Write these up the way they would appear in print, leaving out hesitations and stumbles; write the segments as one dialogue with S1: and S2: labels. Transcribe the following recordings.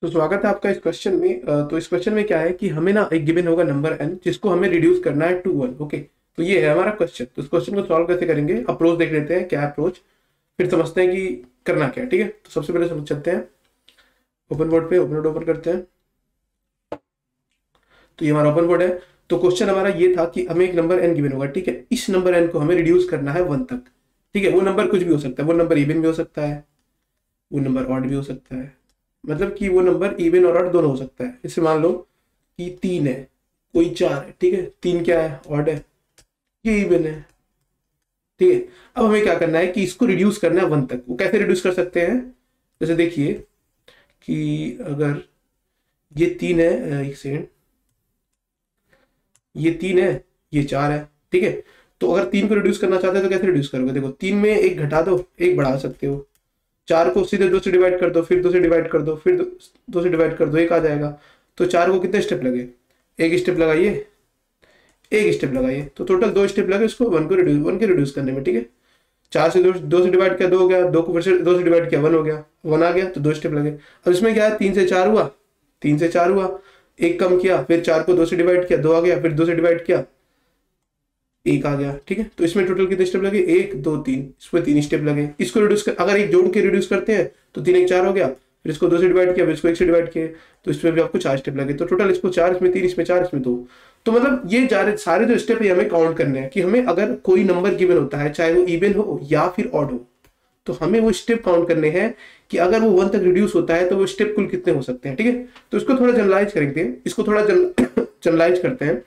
S1: तो स्वागत है आपका इस क्वेश्चन में। तो इस क्वेश्चन में क्या है कि हमें ना एक गिवन होगा नंबर n जिसको हमें रिड्यूस करना है टू 1। ओके, तो ये है हमारा क्वेश्चन। तो इस क्वेश्चन को सॉल्व कैसे करेंगे, अप्रोच देख लेते हैं क्या अप्रोच, फिर समझते हैं कि करना क्या है। ठीक है, तो सबसे पहले समझ चलते हैं। ओपन बोर्ड पे ओपन ओपन करते हैं। तो ये हमारा ओपन बोर्ड है। तो क्वेश्चन हमारा ये था कि हमें एक नंबर n गिवन होगा। ठीक है, इस नंबर n को हमें रिड्यूस करना है 1 तक। ठीक है, वो नंबर कुछ भी हो सकता है, वो नंबर इवन भी हो सकता है, वो नंबर ऑड भी हो सकता है। मतलब कि वो नंबर इवन और ऑड दोनों हो सकता है। जैसे मान लो कि 3 है, कोई 4 है। ठीक है, 3 क्या है, ऑड है, ये इवन है। ठीक है, अब हमें क्या करना है कि इसको रिड्यूस करना है 1 तक। वो कैसे रिड्यूस कर सकते हैं, जैसे देखिए कि अगर ये 3 है, एक सेकेंड, ये 3 है, ये 4 है। ठीक है, तो अगर 3 को रिड्यूस करना चाहते हैं तो कैसे रिड्यूस करोगे, देखो 3 में एक घटा दो, एक बढ़ा सकते हो। 4 को सीधे 2 से डिवाइड कर दो, फिर 2 से डिवाइड कर दो, फिर 2 से डिवाइड कर दो, एक आ जाएगा। तो 4 को कितने स्टेप लगे, एक स्टेप लगाइए, एक स्टेप लगाइए, तो टोटल 2 स्टेप लगे उसको 1 के रिड्यूस करने में। ठीक है, 4 से 2 से डिवाइड किया 2 हो गया, 2 को फिर से 2 से डिवाइड किया 1 हो गया, 1 आ गया, तो 2 स्टेप लगे। अब इसमें क्या है, 3 से 4 हुआ, 3 से 4 हुआ, एक कम किया, फिर 4 को 2 से डिवाइड किया 2 आ गया, फिर 2 से डिवाइड किया 1 आ गया। ठीक है, तो इसमें टोटल कितने स्टेप लगे, 1 2 3, इसमें 3 स्टेप लगे। इसको रिड्यूस कर, अगर एक जोड़ के रिड्यूस करते हैं तो 3 1 4 हो गया, फिर इसको 2 से डिवाइड किया, फिर इसको 1 से डिवाइड किए, तो इसमें भी आपको 4 स्टेप लगे। तो टोटल इसको 4, इसमें 3, इसमें 4, इसमें 2। तो मतलब ये सारे जो स्टेप है हमें काउंट करने हैं कि हमें अगर कोई नंबर गिवन होता है, चाहे वो इवन हो या फिर ऑड हो, तो हमें वो स्टेप काउंट करने हैं कि अगर वो 1 तक रिड्यूस होता है तो वो स्टेप कुल कितने हो सकते हैं। ठीक है, तो इसको थोड़ा जनरलाइज करेंगे, इसको थोड़ा जनरलाइज करते हैं।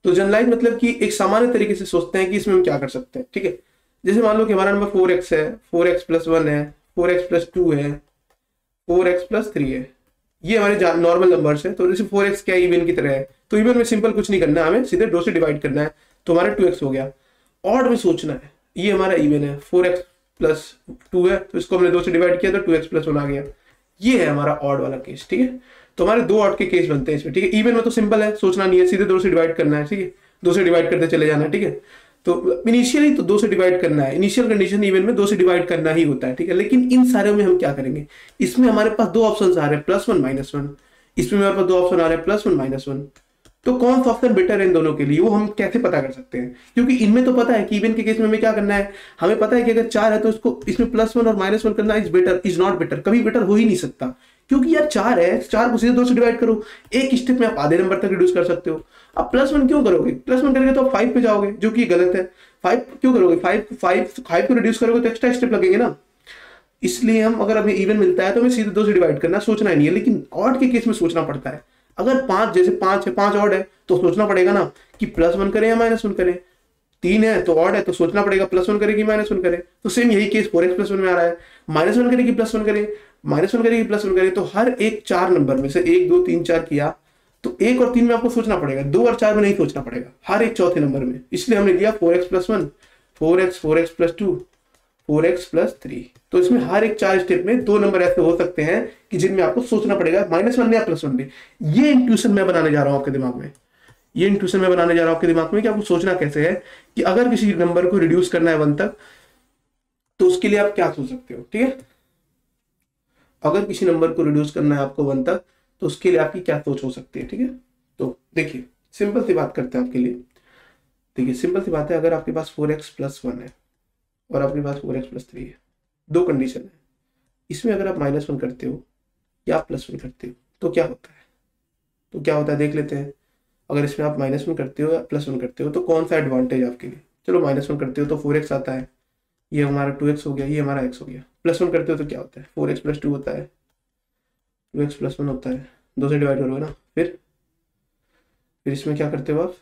S1: तो जनरलाइज मतलब कि एक सामान्य तरीके से सोचते हैं कि इसमें हम क्या कर सकते हैं। ठीक है, जैसे मान लो कि हमारा नंबर 4x है, 4x प्लस 1 है, 4x प्लस 2 है, 4x प्लस 3 है। ये हमारे नॉर्मल नंबर्स है। तो जैसे 4x क्या इवन की तरह है, तो इवन में सिंपल कुछ नहीं करना है, हमें सीधे 2 से डिवाइड करना है, तो हमारा 2x हो गया। ऑड में सोचना है, ये हमारा इवन है, 4x प्लस 2 है, तो इसको हमने 2 से डिवाइड किया तो 2x प्लस 1 आ गया। ये है हमारा ऑड वाला केस। ठीक है, तो हमारे 2 ऑड के केस बनते हैं इसमें। ठीक है, इवन में तो सिंपल है, सोचना नहीं है, सीधे 2 से डिवाइड करना है। ठीक है, 2 से डिवाइड करते चले जाना है। ठीक है, तो इनिशियली तो 2 से डिवाइड करना है, इनिशियल कंडीशन इवन में 2 से डिवाइड करना ही होता है। ठीक है, लेकिन इन सारे में हम क्या करेंगे, इसमें हमारे पास 2 ऑप्शन आ रहे हैं, +1 -1। इसमें हमारे पास 2 ऑप्शन आ रहे हैं, +1 -1। तो कौन सा ऑप्शन बेटर है इन दोनों के लिए, वो हम कैसे पता कर सकते हैं, क्योंकि इनमें तो पता है कि इवन के केस में हमें क्या करना है, हमें पता है कि अगर 4 है तो इसको इसमें +1 और -1 करना is better, is not better, कभी बेटर हो ही नहीं सकता। क्योंकि यार 4 है, 4 को सीधे 2 से डिवाइड करो, एक स्टेप में आप आधे नंबर तक रिड्यूस कर सकते हो। अब +1 क्यों करोगे, +1 करेंगे तो आप 5 पे जाओगे, जो कि गलत है। 5 क्यों करोगे, 5 को रिड्यूस करोगे तो एक्स्ट्रा स्टेप लगेंगे ना। इसलिए हम, अगर हमें इवन मिलता है तो हमें सीधे 2 से डिवाइड करना, सोचना ही नहीं है। लेकिन ऑड के केस में सोचना पड़ता है। अगर 5, जैसे 5 है, 5 ऑड है, तो सोचना पड़ेगा ना कि +1 करें या -1 करें। 3 है तो ऑड है, तो सोचना पड़ेगा +1 करें कि -1 करें। तो सेम यही केस 4x + 1 में आ रहा है, -1 करें कि +1 करें, -1 करें कि +1 करें। तो हर एक 4 नंबर में से 1 2 3 4 किया, तो 1 और 3 में आपको सोचना पड़ेगा, 2 और 4 में नहीं सोचना पड़ेगा, हर एक चौथे नंबर में। इसलिए हमने लिया 4x + 1, 4x + 2, 4x + 3। तो इसमें हर एक 4 स्टेप में 2 नंबर ऐसे हो सकते हैं कि जिनमें आपको सोचना पड़ेगा, -1 या +1 में। ये इंट्यूशन मैं बनाने जा रहा हूं आपके दिमाग में, ये इंट्यूशन मैं बनाने जा रहा हूं आपके दिमाग में कि आपको सोचना कैसे है कि अगर किसी नंबर को रिड्यूस करना है 1 तक, तो उसके लिए आप क्या सोच सकते हो। ठीक है, अगर किसी नंबर को रिड्यूस करना है आपको 1 तक, तो उसके लिए आपकी क्या सोच हो सकती है। ठीक है, तो देखिए सिंपल सी बात करते हैं आपके लिए। देखिए सिंपल सी बात है, अगर आपके पास 4x + 1 है और आपके पास 4x + 3 है, 2 कंडीशन है। इसमें अगर आप -1 करते हो या +1 करते हो तो क्या होता है, तो क्या होता है देख लेते हैं। अगर इसमें आप -1 करते हो या +1 करते हो तो कौन सा एडवांटेज है आपके लिए। चलो -1 करते हो तो 4x आता है, ये हमारा 2x हो गया, ये हमारा x हो गया। +1 करते हो तो क्या होता है, 4x + 2 होता है, 2x + 1 होता है, 2 से डिवाइड करोगे ना। फिर इसमें क्या करते हो आप,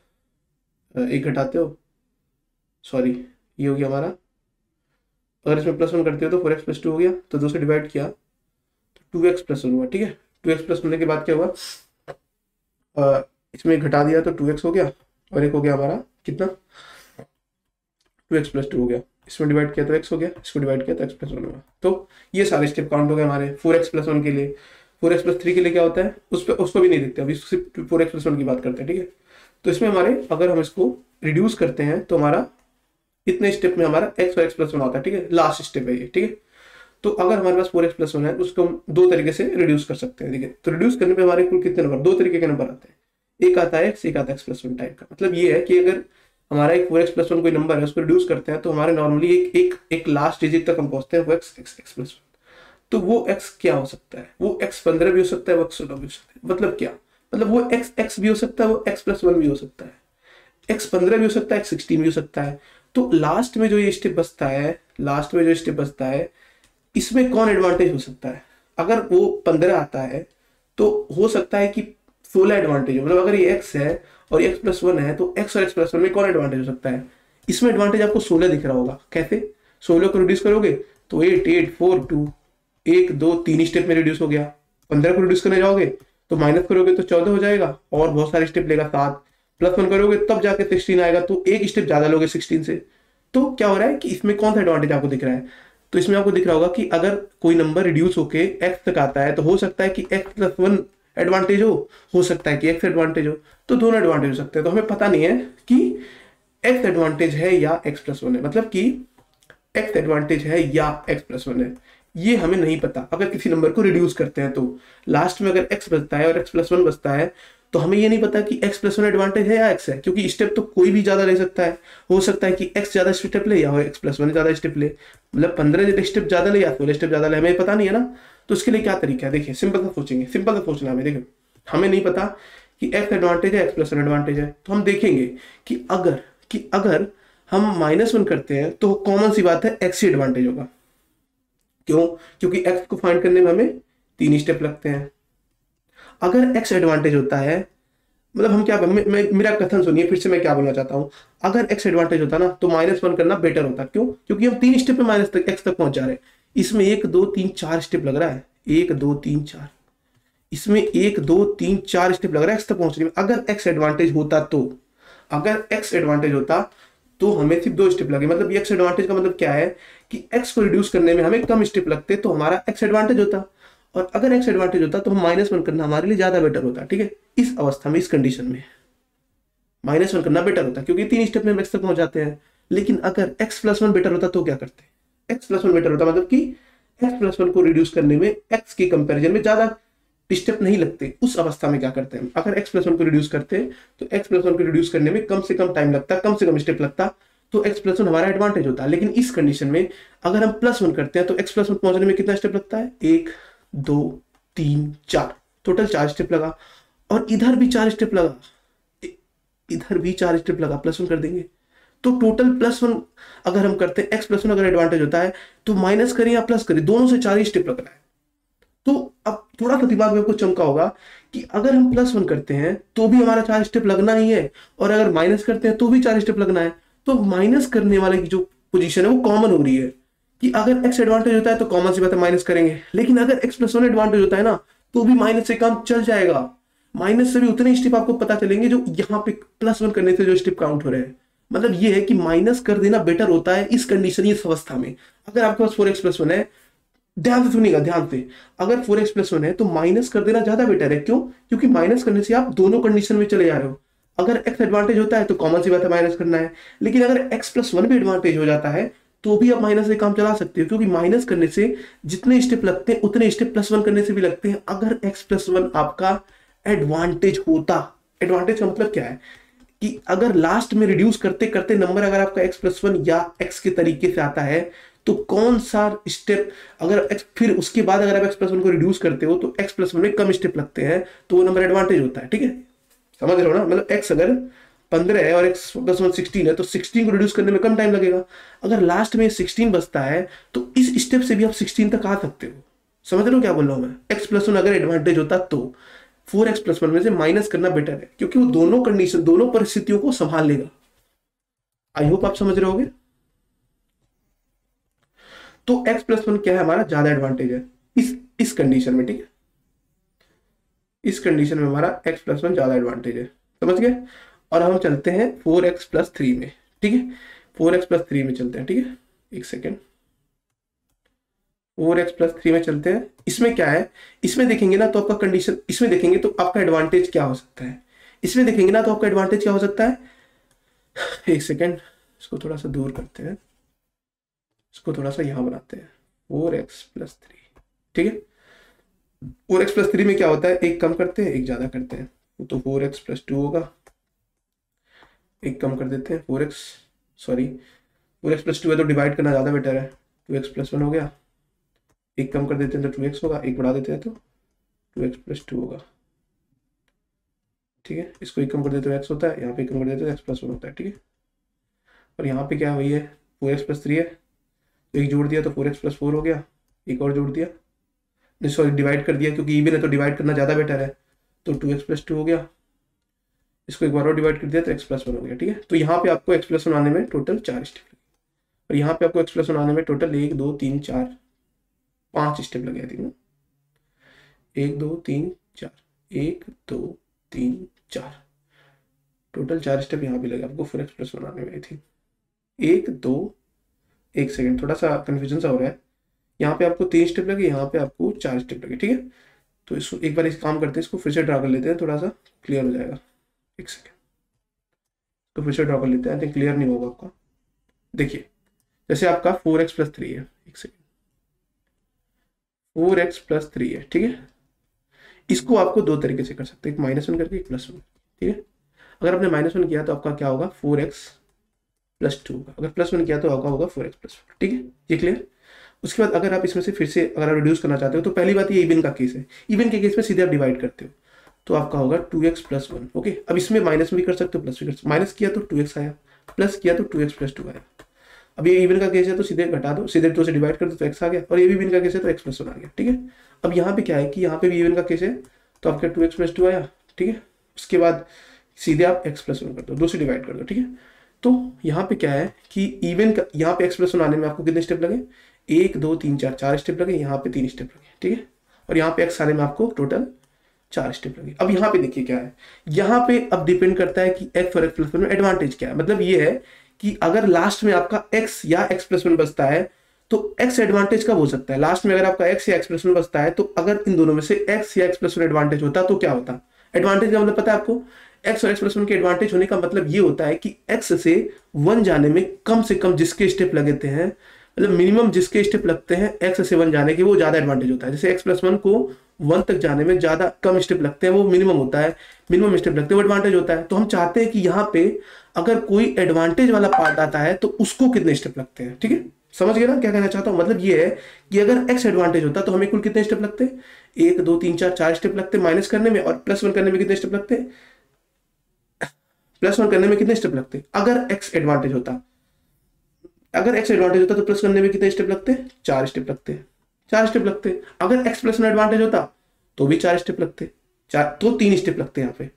S1: एक घटाते हो, सॉरी ये हो गया हमारा। अगर इसमें +1 करते हो तो 4x + 2 हो गया, तो 2 से डिवाइड किया तो 2x + 1 हुआ। ठीक है, 2x + होने के बाद क्या हुआ, इसमें घटा दिया तो 2x हो गया, और एक हो गया हमारा कितना, 2x + 2 हो गया। इसमें डिवाइड किया तो x हो गया, इसको डिवाइड किया तो x + 1 हुआ। तो ये सारे स्टेप काउंट हो गए हमारे 4x + 1 के लिए। 4x + 3 के लिए क्या होता है, उसको भी नहीं देखते, अभी सिर्फ 4x + 1 की बात करते हैं। ठीक है, तो इसमें हमारे, अगर हम इसको रिड्यूस करते हैं तो हमारा इतने स्टेप में हमारा x और x + 1 होता है। ठीक है, लास्ट स्टेप है ये। ठीक है, तो अगर हमारे पास 4x+1 है उसको हम दो तरीके से रिड्यूस कर सकते हैं। देखिए तो रिड्यूस करने पे हमारे कुल कितने नंबर, दो तरीके के नंबर आते हैं, एक आता है x, एक आता है x+1 टाइप का। मतलब ये है कि अगर हमारा एक 4x+1 कोई नंबर है उसको रिड्यूस करते हैं तो हमारे नॉर्मली एक लास्ट डिजिट तक हम पहुंचते हैं, वो x+1। तो वो x क्या हो सकता है, वो x15 भी हो सकता है, वो x16 भी हो सकता है। मतलब क्या, मतलब वो x भी हो सकता है, वो x+1 भी हो सकता है, x15 भी हो सकता है, x16 भी हो सकता है। तो लास्ट में जो ये स्टेप बचता है, लास्ट में जो स्टेप बचता है, इसमें कौन एडवांटेज हो सकता है। अगर वो 15 आता है तो हो सकता है कि 16 एडवांटेज हो। मतलब अगर ये x है और ये x+1 है तो x और x+1 में कौन एडवांटेज हो सकता है। इसमें एडवांटेज आपको 16 दिख रहा होगा। कैसे, 16 को रिड्यूस करोगे तो 8 8 4 2, 1 2 3 स्टेप में रिड्यूस हो गया। 15 को रिड्यूस करने जाओगे तो माइनस करोगे तो 14 हो जाएगा और बहुत सारे स्टेप लेगा, 7 +1 करोगे तब जाके 16 आएगा, तो एक स्टेप ज्यादा लोगे 16 से। तो क्या हो रहा है कि इसमें कौन सा एडवांटेज आपको दिख रहा है, तो इसमें आपको दिख रहा होगा कि अगर कोई नंबर रिड्यूस होके x तक आता है तो हो सकता है कि x+1 एडवांटेज हो सकता है कि x एडवांटेज हो, तो दोनों एडवांटेज हो सकते हैं। तो हमें पता नहीं है कि x एडवांटेज है या x+1 है, मतलब कि x एडवांटेज है या x+1 है, ये हमें नहीं पता। अगर किसी नंबर को रिड्यूस करते हैं तो लास्ट में अगर x बचता है और x+1 बचता है तो हमें ये नहीं पता कि x+1 एडवांटेज है या x है, क्योंकि स्टेप तो कोई भी ज्यादा ले सकता है। हो सकता है कि x ज्यादा स्टेप ले या x+1 ज्यादा स्टेप ले, मतलब 15 स्टेप ज्यादा ले या 16 स्टेप ज्यादा ले, हमें पता नहीं है ना। तो इसके लिए क्या तरीका है, देखिए सिंपल सा सोचेंगे, सिंपल सा सोचना हमें। देखिए हमें नहीं पता कि x एडवांटेज है, x+1 एडवांटेज है, तो हम देखेंगे कि अगर हम -1 करते हैं तो कॉमन सी बात है x ही एडवांटेज होगा। क्यों, क्योंकि x को फाइंड करने में हमें 3 स्टेप लगते हैं। अगर x एडवांटेज होता है, मतलब हम क्या, मेरा कथन सुनिए फिर से, मैं क्या बोलना चाहता हूं। अगर x एडवांटेज होता ना तो -1 करना बेटर होता। क्यों, क्योंकि हम 3 स्टेप में माइनस तक x तक पहुंच जा रहे हैं। इसमें 1 2 3 4 स्टेप लग रहा है, 1 2 3 4, इसमें 1 2 3 4 स्टेप लग रहा है x तक पहुंचने में। अगर x एडवांटेज होता तो, अगर x एडवांटेज होता तो हमें सिर्फ 2 स्टेप लगे। मतलब x एडवांटेज का मतलब क्या है कि x को रिड्यूस करने में हमें कम स्टेप लगते तो हमारा x एडवांटेज होता, और अगर x एडवांटेज होता तो हम -1 करना हमारे लिए ज्यादा बेटर होता। ठीक है, इस अवस्था में, इस कंडीशन में -1 करना बेटर होता, क्योंकि 3 स्टेप में हम x तक पहुंच जाते हैं। लेकिन अगर x+1 बेटर होता तो क्या करते, x+1 बेटर होता मतलब कि x+1 को रिड्यूस करने में x के कंपैरिजन में ज्यादा स्टेप नहीं लगते। उस अवस्था में क्या करते हैं, अगर x+1 को रिड्यूस करते तो x+1 को रिड्यूस करने में कम से कम टाइम लगता, कम से कम स्टेप लगता, तो x+1 हमारा एडवांटेज होता। लेकिन इस कंडीशन में अगर हम +1 करते हैं तो x+1 पहुंचने में कितना स्टेप लगता है, 1 2 3 4, टोटल 4 स्टेप लगा। और इधर भी 4 स्टेप लगा, इधर भी 4 स्टेप लगा, +1 कर देंगे तो टोटल +1 अगर हम करते हैं, x+1 अगर एडवांटेज होता है तो माइनस करें या प्लस करें, दोनों से 4 ही स्टेप लग रहा है। तो अब थोड़ा सा दिमाग में आपको चमका होगा कि अगर हम +1 करते हैं तो भी हमारा 4 स्टेप लगना ही है, और अगर माइनस करते हैं तो भी 4 स्टेप लगना है। तो माइनस करने वाले की जो पोजीशन है वो कॉमन हो रही है कि अगर x एडवांटेज होता है तो कॉमन सी बात है माइनस करेंगे, लेकिन अगर x+1 एडवांटेज होता है ना तो भी माइनस से काम चल जाएगा। माइनस से भी उतने स्टेप आपको पता चलेंगे जो यहाँ पे +1 करने से जो स्टेप काउंट हो रहे हैं। मतलब ये है कि माइनस कर देना बेटर होता है इस कंडीशन, इस अवस्था में। अगर आपके पास 4x+1 है, ध्यान से सुनिएगा, ध्यान से, अगर 4x+1 है तो माइनस कर देना ज्यादा बेटर है। क्यों, क्योंकि माइनस करने से आप दोनों कंडीशन में चले जा रहे हो। अगर x एडवांटेज होता है तो कॉमन सी बात है माइनस करना है, लेकिन अगर x+1 भी एडवांटेज हो जाता है तो भी आप माइनस से काम चला सकते हो, क्योंकि माइनस करने से जितने स्टेप लगते हैं उतने स्टेप +1 करने से भी लगते हैं। अगर x+1 आपका एडवांटेज होता, एडवांटेज का मतलब क्या है कि अगर लास्ट में रिड्यूस करते करते नंबर अगर आपका x+1 या x के तरीके से आता है तो कौन सा स्टेप, अगर x, फिर उसके बाद अगर आप x+1 को रिड्यूस करते हो तो x+1 में कम स्टेप लगते हैं तो वो नंबर एडवांटेज होता है। ठीक है, समझ रहे हो ना। मतलब x अगर 15 है और x+1 16 है तो 16 को रिड्यूस करने में कम टाइम लगेगा। अगर लास्ट में 16 बचता है तो इस स्टेप से भी आप 16 तक आ सकते हो। समझ रहे हो क्या बोल रहा हूं मैं। x+1 अगर एडवांटेज होता तो 4x+1 में से माइनस करना बेटर है, क्योंकि वो दोनों कंडीशन, दोनों परिस्थितियों को संभाल लेगा। आई होप आप समझ रहे होगे। तो x+1 क्या है, हमारा ज्यादा एडवांटेज है इस कंडीशन में। ठीक है, इस कंडीशन में हमारा x+1 ज्यादा एडवांटेज है, समझ गए। और हम चलते हैं 4x+3 में। ठीक है, 4x+3 में चलते हैं। ठीक है, एक सेकेंड, 4x+3 में चलते हैं। इसमें क्या है, इसमें देखेंगे ना तो आपका कंडीशन, इसमें देखेंगे तो आपका एडवांटेज क्या हो सकता है, इसमें देखेंगे ना तो आपका एडवांटेज क्या हो सकता है। एक सेकेंड, इसको थोड़ा सा दूर करते हैं, इसको थोड़ा सा यहां बनाते हैं। 4x+3, ठीक है। 4x+3 में क्या होता है, एक कम करते हैं एक ज्यादा करते हैं, तो 4x+2 होगा, एक कम कर देते हैं 4x+2 है तो डिवाइड करना ज्यादा बेटर है, 2x+1 हो गया, एक कम कर देते हैं तो 2x होगा, एक बढ़ा देते हैं तो 2x+2 होगा, ठीक है। इसको एक कम कर देते तो x होता है, यहाँ पे एक कम कर देते तो x+1 होता है, ठीक है। और यहाँ पे क्या वही है 4x+3 है, तो एक जोड़ दिया तो 4x+4 हो गया, एक और जोड़ दिया, नहीं सॉरी डिवाइड कर दिया, क्योंकि इवन है तो डिवाइड करना ज़्यादा बेटर है, तो 2x+2 हो गया, इसको एक बार और डिवाइड कर दिया तो x+1 हो गया, ठीक है। तो यहाँ पे आपको x+1 आने में टोटल 4 स्टेप लगे, और यहाँ पे आपको x+1 आने में टोटल 1 2 3 4 5 स्टेप लगे, तीनों 1 2 3 4 1 2 3 4 टोटल 4 स्टेप यहाँ पे लगे आपको 4x+1 आने में। आई थिंक 1 2 1 सेकेंड, थोड़ा सा कन्फ्यूजन सा हो रहा है, यहाँ पे आपको 3 स्टेप लगे, यहाँ पे आपको 4 स्टेप लगे, ठीक है। तो इसको एक बार इस काम करते हैं, इसको फिर से ड्रा कर लेते हैं, थोड़ा सा क्लियर हो जाएगा, एक सेकेंड, तो फिर से ड्रा कर लेते हैं, आई थिंक क्लियर नहीं होगा आपका। देखिए जैसे आपका 4x+3 है, एक सेकेंड, 4x+3 है, ठीक है। इसको आपको दो तरीके से कर सकते हैं, एक -1 करके एक +1, ठीक है। अगर आपने -1 किया तो आपका क्या होगा 4x+2 होगा, अगर +1 किया तो आपका होगा 4x+4, ठीक है, ये क्लियर। उसके बाद अगर आप इसमें से फिर से अगर आप रिड्यूस करना चाहते हो तो पहली बात ये इवन का केस है, इवन के केस में सीधे आप डिवाइड करते हो, तो आपका होगा 2x+1, ओके। अब इसमें माइनस भी कर सकते हो प्लस भी कर सकते हो, माइनस किया तो 2x आया, प्लस किया तो 2x+2 आया। अब ये इवन का केस है तो सीधे घटा दो, सीधे 2 से डिवाइड कर दो तो x आ गया, और ये भी इवन का केस है तो x+1 आ गया, ठीक है। अब यहाँ पे क्या है कि यहाँ पे भी इवन का केस है तो आपका 2x+2 आया, ठीक है। उसके बाद सीधे आप x+1 कर दो, 2 से डिवाइड कर दो, ठीक है। तो यहाँ पे क्या है कि इवन का यहाँ पे x+1 आने में आपको कितने स्टेप लगे, 1 2 3 4 4 स्टेप लगे, यहाँ पे 3 स्टेप लगे, ठीक है। और यहाँ पे x आने में आपको टोटल 4 स्टेप लगे। अब यहाँ पे देखिए क्या है, यहाँ पे अब डिपेंड करता है कि x और x+1 में एडवांटेज क्या है। मतलब ये है कि अगर लास्ट में आपका x या x+1 बचता है तो x एडवांटेज कब हो सकता है, लास्ट में अगर आपका x या x+1 बचता है तो अगर इन दोनों में से x या x+1 एडवांटेज होता तो क्या होता। एडवांटेज का मतलब पता है आपको, x और x+1 के एडवांटेज होने का मतलब ये होता है कि x से 1 जाने में कम से कम जिसके स्टेप लगते हैं, मतलब मिनिमम जिसके स्टेप लगते हैं x से 1 जाने के, वो ज्यादा एडवांटेज होता है। जैसे x+1 को 1 तक जाने में ज्यादा कम स्टेप लगते हैं, वो मिनिमम होता है, मिनिमम स्टेप लगते हैं, वो एडवांटेज होता है। तो हम चाहते हैं कि यहाँ पे अगर कोई एडवांटेज वाला पार्ट आता है तो उसको कितने स्टेप लगते हैं, ठीक है। समझ गए ना क्या कहना चाहता हूँ, मतलब ये है कि अगर x एडवांटेज होता तो हमें कुल कितने स्टेप लगते हैं, 1 2 3 4 4 स्टेप लगते माइनस करने में, और +1 करने में कितने स्टेप लगते, +1 करने में कितने स्टेप लगते अगर x एडवांटेज होता। अगर x एडवांटेज होता तो प्लस करने में कितने स्टेप लगते, 4 स्टेप लगते, 4 स्टेप लगते। अगर x+1 एडवांटेज होता तो भी 4 स्टेप लगते, 4 तो 3 स्टेप लगते यहाँ पे।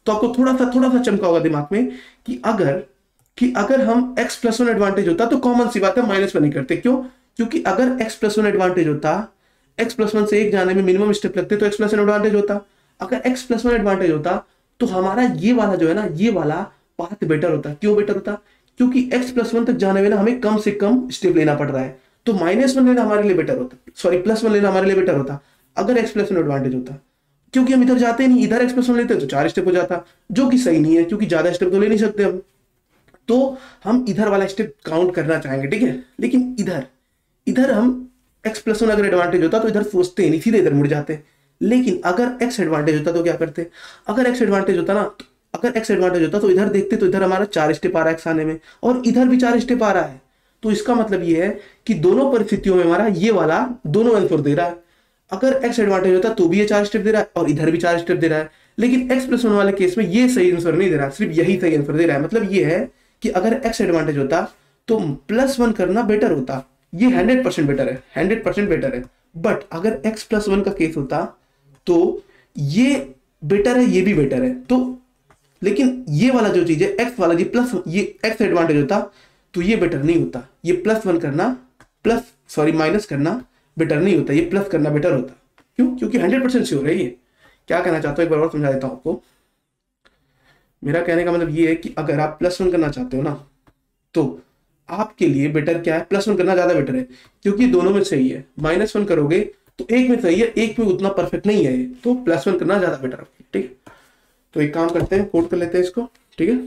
S1: तो आपको थोड़ा सा चमका होगा दिमाग में कि अगर हम x+1 एडवांटेज होता तो कॉमन सी बात है -1 नहीं करते, क्यों, क्योंकि अगर x+1 एडवांटेज होता, x+1 से 1 जाने में मिनिमम स्टेप लगते तो x+1 एडवांटेज होता। अगर x+1 एडवांटेज होता तो हमारा ये वाला जो है ना, ये वाला पाथ बेटर होता। क्यों बेटर होता, क्योंकि x+1 तक जाने में ना हमें कम से कम स्टेप लेना पड़ रहा है, तो -1 लेना हमारे लिए बेटर होता, सॉरी +1 लेना हमारे लिए बेटर होता अगर x+1 एडवांटेज होता। क्योंकि हम इधर जाते नहीं, इधर x+1 लेते तो 4 स्टेप हो जाता, जो कि सही नहीं है, क्योंकि ज्यादा स्टेप तो ले नहीं सकते हम, तो हम इधर वाला स्टेप काउंट करना चाहेंगे, ठीक है। लेकिन इधर हम x+1 अगर एडवांटेज होता तो इधर सोचते नहीं, सीधे इधर मुड़ जाते। लेकिन अगर x एडवांटेज होता तो क्या करते, अगर x एडवांटेज होता ना, अगर x एडवांटेज होता तो इधर देखते तो इधर हमारा 4 स्टेप आ रहा है x आने में, और इधर भी 4 स्टेप आ रहा है। तो इसका मतलब ये है कि दोनों परिस्थितियों में हमारा ये वाला दोनों आंसर दे रहा है। अगर x एडवांटेज होता तो भी ये 4 स्टेप दे रहा है और इधर भी 4 स्टेप दे रहा है, लेकिन x+1 वाले केस में ये सही आंसर नहीं दे रहा, सिर्फ यही सही आंसर दे रहा है। मतलब ये है कि अगर x एडवांटेज होता तो +1 करना बेटर होता, ये 100% बेटर है, 100% बेटर है। बट अगर x+1 का केस होता तो ये बेटर है, ये भी बेटर है, तो लेकिन ये वाला जो चीज है x वाला, ये x एडवांटेज होता तो ये बेटर नहीं होता, ये +1 करना माइनस करना बेटर नहीं होता, ये प्लस करना बेटर होता। क्यों, क्योंकि 100% श्योर है। ये क्या कहना चाहता हूं, एक बार और समझा देता हूं आपको। मेरा कहने का मतलब ये है कि अगर आप +1 करना चाहते हो ना, तो आपके लिए बेटर क्या है, +1 करना ज्यादा बेटर है, क्योंकि दोनों में सही है। -1 करोगे तो एक में सही है, एक में उतना परफेक्ट नहीं है, तो +1 करना ज्यादा बेटर है, ठीक है। तो एक काम करते हैं, कोड कर लेते हैं इसको, ठीक है।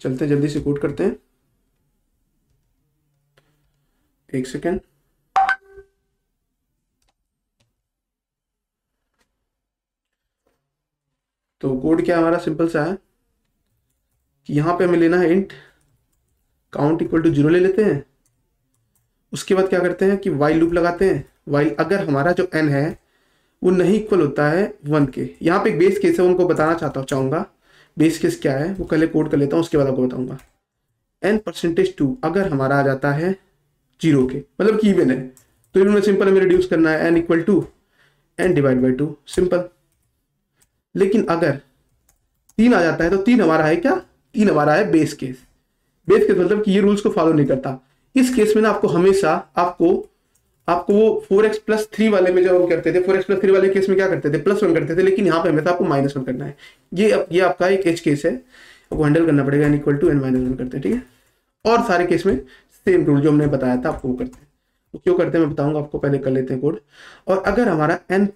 S1: चलते हैं जल्दी से कोड करते हैं। एक सेकेंड। तो कोड क्या हमारा सिंपल सा है कि यहाँ पे हमें लेना है इंट काउंट इक्वल टू 0 ले लेते हैं। उसके बाद क्या करते हैं कि वाइल लूप लगाते हैं। वाइल अगर हमारा जो n है वो नहीं इक्वल होता है 1 के, यहाँ पे एक बेस केस है, उनको बताना चाहूँगा। बेस केस क्या है वो पहले कोड कर लेता हूँ, उसके बाद आपको बताऊँगा। n%2 अगर हमारा आ जाता है 0 के, मतलब कि इवन है, तो इवन में सिंपल हमें रिड्यूस करना है n equal to n divide by 2, simple. लेकिन अगर 3 आ जाता है तो 3 हमारा है क्या, 3 हमारा है बेस केस। बेस केस मतलब कि ये रूल्स को फॉलो नहीं करता। इस केस में ना आपको हमेशा आपको वो 4x+3 वाले में जब हम करते थे, 4x+3 वाले केस में क्या करते थे, +1 करते थे, लेकिन यहाँ पे हमेशा आपको -1 करना है। ये आपका एक एज केस है, आपको हैंडल करना पड़ेगा। n इक्वल टू n-1 करते हैं, ठीक है। और सारे केस में सेम रूल जो हमने बताया था आपको वो करते हैं। वो क्यों करते हैं मैं बताऊंगा आपको, पहले कर लेते हैं कोड। और अगर हमारा n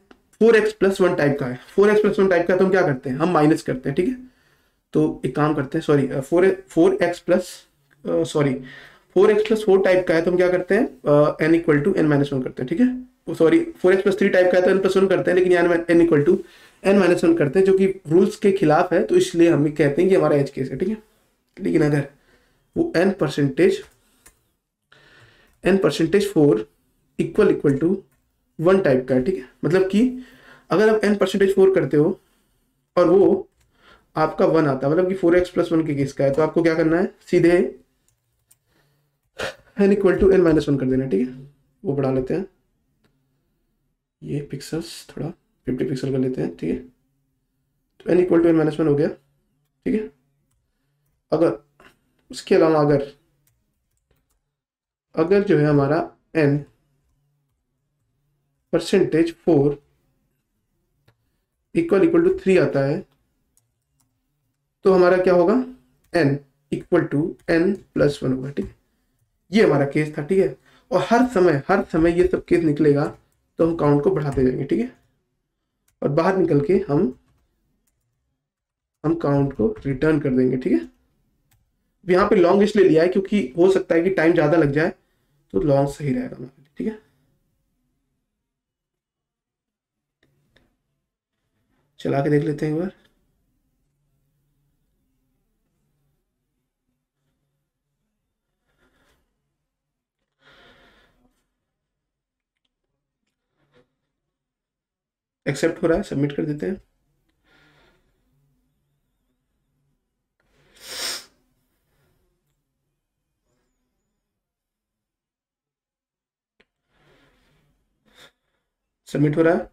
S1: 4x+1 टाइप का है, 4x+1 टाइप का, तो हम क्या करते हैं, हम माइनस करते हैं, ठीक है। तो एक काम करते हैं, सॉरी 4x+4 टाइप का है तो हम क्या करते हैं, n इक्वल टू n-1 करते हैं, ठीक है। सॉरी 4x+3 टाइप का है तो n+1 करते हैं, लेकिन n इक्वल टू n-1 करते हैं, जो कि रूल्स के खिलाफ है। तो इसलिए हम कहते हैं कि हमारा एज केस है, ठीक है। लेकिन अगर वो n%4 इक्वल टू 1 टाइप का है, ठीक है। मतलब कि अगर आप n%4 करते हो और वो आपका 1 आता है, मतलब कि 4x+1 के केस का है, तो आपको क्या करना है, सीधे n इक्वल टू n-1 कर देना, ठीक है। वो बढ़ा लेते हैं, ये पिक्सल्स थोड़ा 50 पिक्सल कर लेते हैं, ठीक है। तो n इक्वल टू n-1 हो गया, ठीक है। अगर उसके अलावा अगर जो है हमारा n%4 इक्वल टू 3 आता है तो हमारा क्या होगा, n इक्वल टू n+1 होगा, ठीक है। ये हमारा केस था, ठीक है। और हर समय ये सब केस निकलेगा तो हम काउंट को बढ़ाते जाएंगे, ठीक है। और बाहर निकल के हम काउंट को रिटर्न कर देंगे, ठीक है। यहाँ पे लॉन्ग इसलिए लिया है क्योंकि हो सकता है कि टाइम ज़्यादा लग जाए, तो लॉन्ग सही रहेगा हमारे लिए, ठीक है। चला के देख लेते हैं एक बार। एक्सेप्ट हो रहा है, सबमिट कर देते हैं। सबमिट हो रहा है।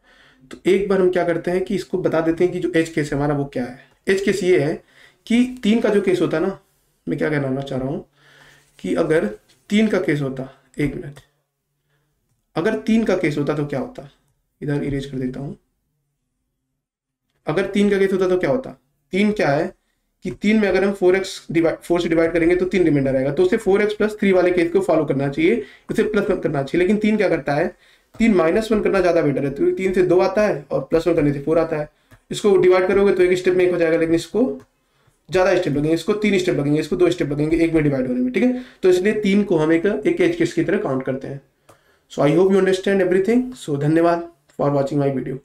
S1: तो एक बार हम क्या करते हैं कि इसको बता देते हैं कि जो एज केस है हमारा वो क्या है। एज केस ये है कि 3 का जो केस होता है ना, मैं क्या कहना चाह रहा हूँ कि अगर 3 का केस होता, 1 मिनट, अगर 3 का केस होता तो क्या होता, इधर इरेज कर देता हूँ। अगर 3 का केस होता तो क्या होता, 3 क्या है कि 3 में अगर हम 4 से डिवाइड करेंगे तो 3 रिमाइंडर आएगा, तो उसे 4x+3 वाले केस को फॉलो करना चाहिए, उसे +1 करना चाहिए। लेकिन 3 क्या करता है, 3 -1 करना ज़्यादा बेटर है, तो 3 से 2 आता है और +1 करने से 4 आता है। इसको डिवाइड करोगे तो एक स्टेप में 1 हो जाएगा, लेकिन इसको ज़्यादा स्टेप लगेंगे, इसको 3 स्टेप लगेंगे, इसको 2 स्टेप लगेंगे 1 में डिवाइड होने में, ठीक है। तो इसलिए 3 को हम एक एज केस की तरह काउंट करते हैं। So I hope you understand everything. So धन्यवाद फॉर वॉचिंग माई वीडियो।